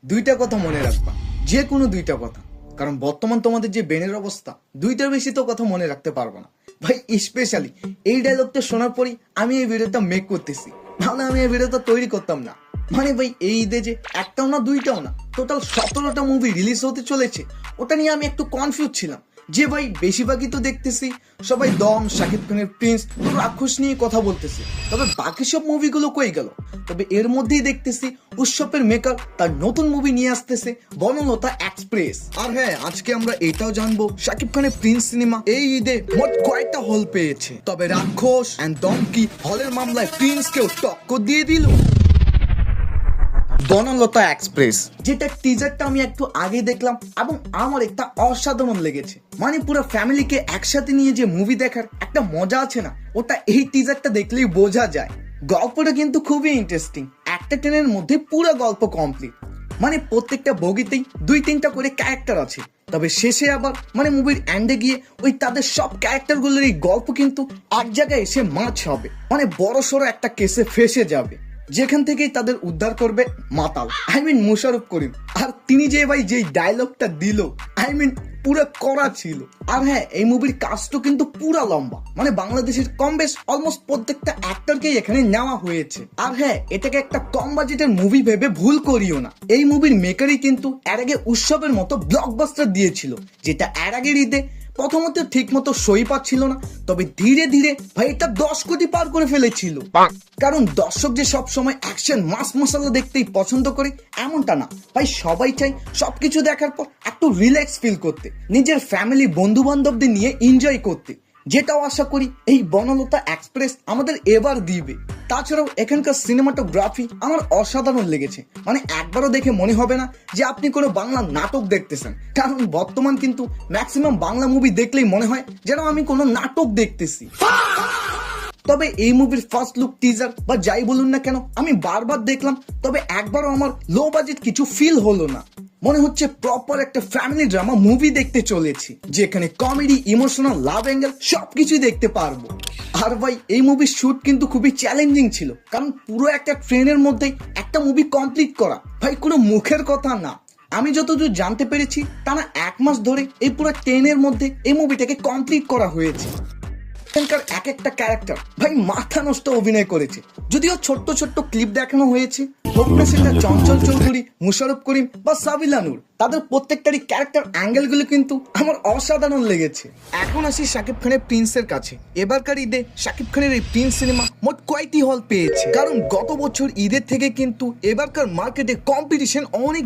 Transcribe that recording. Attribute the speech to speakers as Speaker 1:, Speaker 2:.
Speaker 1: দুইটা কথা মনে রাখবা, যে কোনো দুইটা কথা। কারণ বর্তমান তোমাদের যে ব্রেনের অবস্থা, দুইটার বেশি তো কথা মনে রাখতে পারবো না ভাই। স্পেশালি এই ডায়লগটা শোনার পরই আমি এই ভিডিওটা মেক করতেছি, নাহলে আমি এই ভিডিওটা তৈরি করতাম না। মানে ভাই এই ঈদে যে একটাও না দুইটাও না, টোটাল 17টা মুভি রিলিজ হতে চলেছে। ওটা নিয়ে আমি একটু কনফিউজ ছিলাম যে ভাই বেশিরভাগই তো দেখতেছি সবাই দম, শাকিব খানের প্রিন্স, রাক্ষস নিয়ে কথা বলতেছে, তবে বাকি সব মুভিগুলো কই গেল? তবে এর মধ্যেই দেখতেছি উৎসবের মেকার তার নতুন মুভি নিয়ে আসতেছে, বনলতা এক্সপ্রেস। আর হ্যাঁ, আজকে আমরা এটাও জানবো শাকিব খানের প্রিন্স সিনেমা এই ঈদে মোট কয়টা হল পেয়েছে। তবে রাক্ষস এন্ড দম কি হলের মামলায় প্রিন্সকেও টক্কর দিয়ে দিল? বনলতা এক্সপ্রেস, যেটা টিজারটা আমি একটু আগে দেখলাম এবং আমার একটা অসাধারণ লেগেছে। মানে পুরো ফ্যামিলিকে একসাথে নিয়ে যে মুভি দেখার একটা মজা আছে না, ওটা এই টিজারটা দেখলেই বোঝা যায়। গল্পটা কিন্তু খুবই ইন্টারেস্টিং, একটা ট্রেনের মধ্যে পুরো গল্প কমপ্লিট। মানে প্রত্যেকটা বগিতেই 2-3টা করে ক্যারেক্টার আছে, তবে শেষে আবার মানে মুভির এন্ডে গিয়ে ওই তাদের সব ক্যারেক্টারগুলোর এই গল্প কিন্তু এক জায়গায় এসে মাছ হবে, মানে বড় সড়ো একটা কেসে ফেসে যাবে, যেখান থেকেই তাদের উদ্ধার করবে মাতাল, মোশাররফ করিম। আর তিনি যে ভাই যেই ডায়লগটা দিল, পুরো করা ছিল। আর হ্যাঁ, এই মুভির কাজটা কিন্তু পুরা লম্বা, মানে বাংলাদেশের কম বেশ অলমোস্ট প্রত্যেকটা অ্যাক্টরকেই এখানে নেওয়া হয়েছে। আর হ্যাঁ, এটাকে একটা কম বাজেটের মুভি ভেবে ভুল করিও না। এই মুভির মেকারই কিন্তু এর আগে উৎসবের মতো ব্লকবাস্টার দিয়েছিল, যেটা এর আগের ঈদে প্রথমত ঠিক মতো সই পাচ্ছিল না, তবে ধীরে ধীরে ভাই এটা 10 কোটি পার করে ফেলেছিল। কারণ দর্শক যে সব সময় অ্যাকশন মাস মশলা দেখতেই পছন্দ করে এমনটা না ভাই, সবাই চাই সবকিছু দেখার পর একটু রিল্যাক্স ফিল করতে, নিজের ফ্যামিলি বন্ধু বান্ধবদের নিয়ে এনজয় করতে, যেটাও আশা করি এই বনলতা এক্সপ্রেস আমাদের এবার দিবে। তাছাড়াও এখানকার সিনেমাটোগ্রাফি আমার অসাধারণ লেগেছে, মানে একবারও দেখে মনে হবে না যে আপনি কোনো বাংলা নাটক দেখতেছেন। কারণ বর্তমান কিন্তু ম্যাক্সিমাম বাংলা মুভি দেখলেই মনে হয় যেন আমি কোনো নাটক দেখতেছি। তবে এই মুভির ফার্স্ট লুক টিজার বা যাই বলুন না কেন আমি বারবার দেখলাম, তবে একবারও আমার লো বাজেট কিছু ফিল হলো না। মনে হচ্ছে প্রপার একটা ফ্যামিলি ড্রামা মুভি দেখতে চলেছি, যেখানে কমেডি, ইমোশনাল, লাভ অ্যাঙ্গেল সবকিছুই দেখতে পারবো। আর ভাই এই মুভির শুট কিন্তু খুবই চ্যালেঞ্জিং ছিল, কারণ পুরো একটা ট্রেনের মধ্যেই একটা মুভি কমপ্লিট করা ভাই কোনো মুখের কথা না। আমি যতদূর জানতে পেরেছি টানা 1 মাস ধরে এই পুরো ট্রেনের মধ্যে এই মুভিটাকে কমপ্লিট করা হয়েছে। এখানকার এক একটা ক্যারেক্টার ভাই মাথা নষ্ট অভিনয় করেছে, যদিও ছোট্ট ছোট্ট ক্লিপ দেখানো হয়েছে, হোক না সেটা চঞ্চল চৌধুরী, মোশাররফ করিম বা সাবিলা নূর, তাদের প্রত্যেকটারই ক্যারেক্টার অ্যাঙ্গেলগুলো কিন্তু আমার অসাধারণ লেগেছে। এখন আসি শাকিব খানের প্রিন্সের কাছে। এবারকার ঈদে শাকিব খানের এই প্রিন্স সিনেমা মোট কয়টি হল পেয়েছে? কারণ গত বছর ঈদের থেকে কিন্তু এবারকার মার্কেটে কম্পিটিশন অনেক